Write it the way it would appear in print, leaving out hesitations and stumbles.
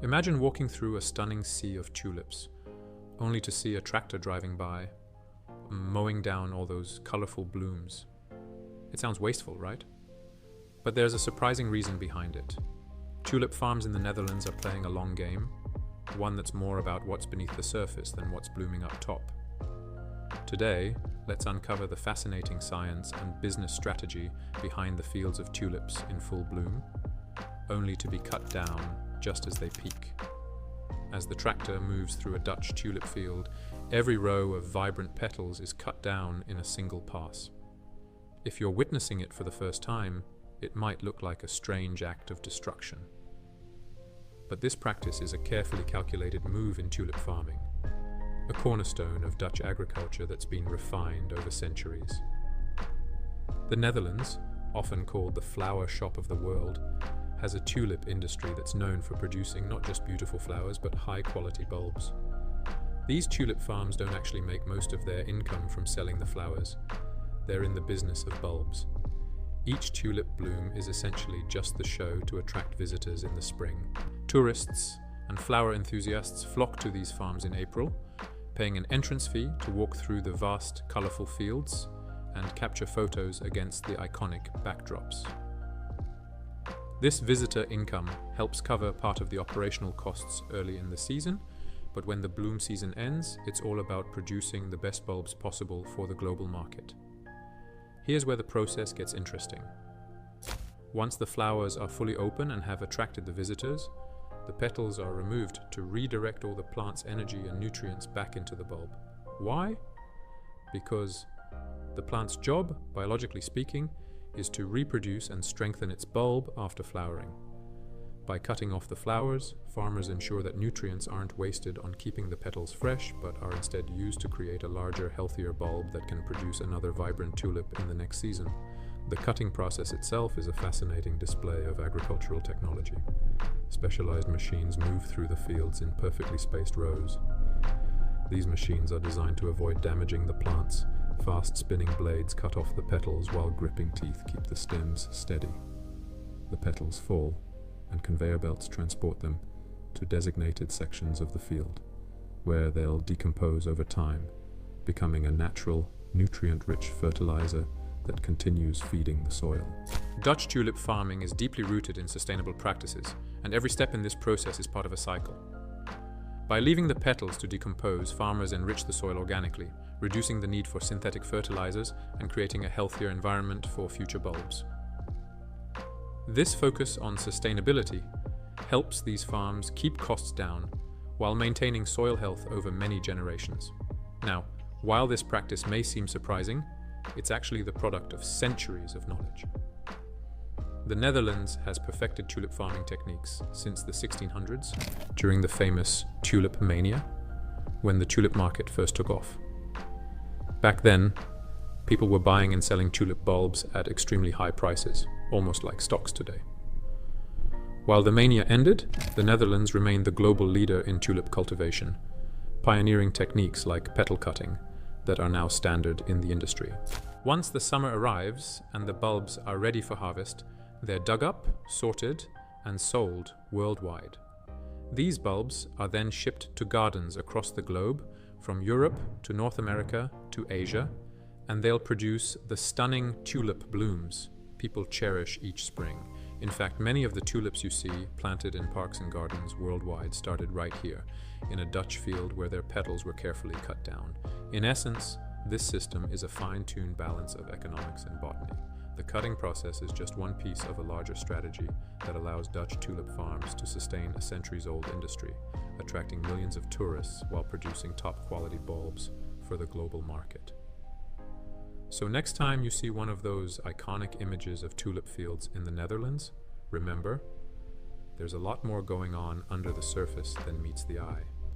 Imagine walking through a stunning sea of tulips, only to see a tractor driving by, mowing down all those colorful blooms. It sounds wasteful, right? But there's a surprising reason behind it. Tulip farms in the Netherlands are playing a long game, one that's more about what's beneath the surface than what's blooming up top. Today, let's uncover the fascinating science and business strategy behind the fields of tulips in full bloom, only to be cut down just as they peak. As the tractor moves through a Dutch tulip field, every row of vibrant petals is cut down in a single pass. If you're witnessing it for the first time, it might look like a strange act of destruction. But this practice is a carefully calculated move in tulip farming, a cornerstone of Dutch agriculture that's been refined over centuries. The Netherlands, often called the flower shop of the world, has a tulip industry that's known for producing not just beautiful flowers but high-quality bulbs. These tulip farms don't actually make most of their income from selling the flowers. They're in the business of bulbs. Each tulip bloom is essentially just the show to attract visitors in the spring. Tourists and flower enthusiasts flock to these farms in April, paying an entrance fee to walk through the vast, colorful fields and capture photos against the iconic backdrops. This visitor income helps cover part of the operational costs early in the season, but when the bloom season ends, it's all about producing the best bulbs possible for the global market. Here's where the process gets interesting. Once the flowers are fully open and have attracted the visitors, the petals are removed to redirect all the plant's energy and nutrients back into the bulb. Why? Because the plant's job, biologically speaking, is to reproduce and strengthen its bulb after flowering. By cutting off the flowers, farmers ensure that nutrients aren't wasted on keeping the petals fresh, but are instead used to create a larger, healthier bulb that can produce another vibrant tulip in the next season. The cutting process itself is a fascinating display of agricultural technology. Specialized machines move through the fields in perfectly spaced rows. These machines are designed to avoid damaging the plants. Fast spinning blades cut off the petals while gripping teeth keep the stems steady. The petals fall, and conveyor belts transport them to designated sections of the field, where they'll decompose over time, becoming a natural, nutrient-rich fertilizer that continues feeding the soil. Dutch tulip farming is deeply rooted in sustainable practices, and every step in this process is part of a cycle. By leaving the petals to decompose, farmers enrich the soil organically, reducing the need for synthetic fertilizers and creating a healthier environment for future bulbs. This focus on sustainability helps these farms keep costs down while maintaining soil health over many generations. Now, while this practice may seem surprising, it's actually the product of centuries of knowledge. The Netherlands has perfected tulip farming techniques since the 1600s, during the famous tulip mania, when the tulip market first took off. Back then, people were buying and selling tulip bulbs at extremely high prices, almost like stocks today. While the mania ended, the Netherlands remained the global leader in tulip cultivation, pioneering techniques like petal cutting that are now standard in the industry. Once the summer arrives and the bulbs are ready for harvest, they're dug up, sorted, and sold worldwide. These bulbs are then shipped to gardens across the globe, from Europe to North America to Asia, and they'll produce the stunning tulip blooms people cherish each spring. In fact, many of the tulips you see planted in parks and gardens worldwide started right here, in a Dutch field where their petals were carefully cut down. In essence, this system is a fine-tuned balance of economics and botany. The cutting process is just one piece of a larger strategy that allows Dutch tulip farms to sustain a centuries-old industry, attracting millions of tourists while producing top-quality bulbs for the global market. So next time you see one of those iconic images of tulip fields in the Netherlands, remember, there's a lot more going on under the surface than meets the eye.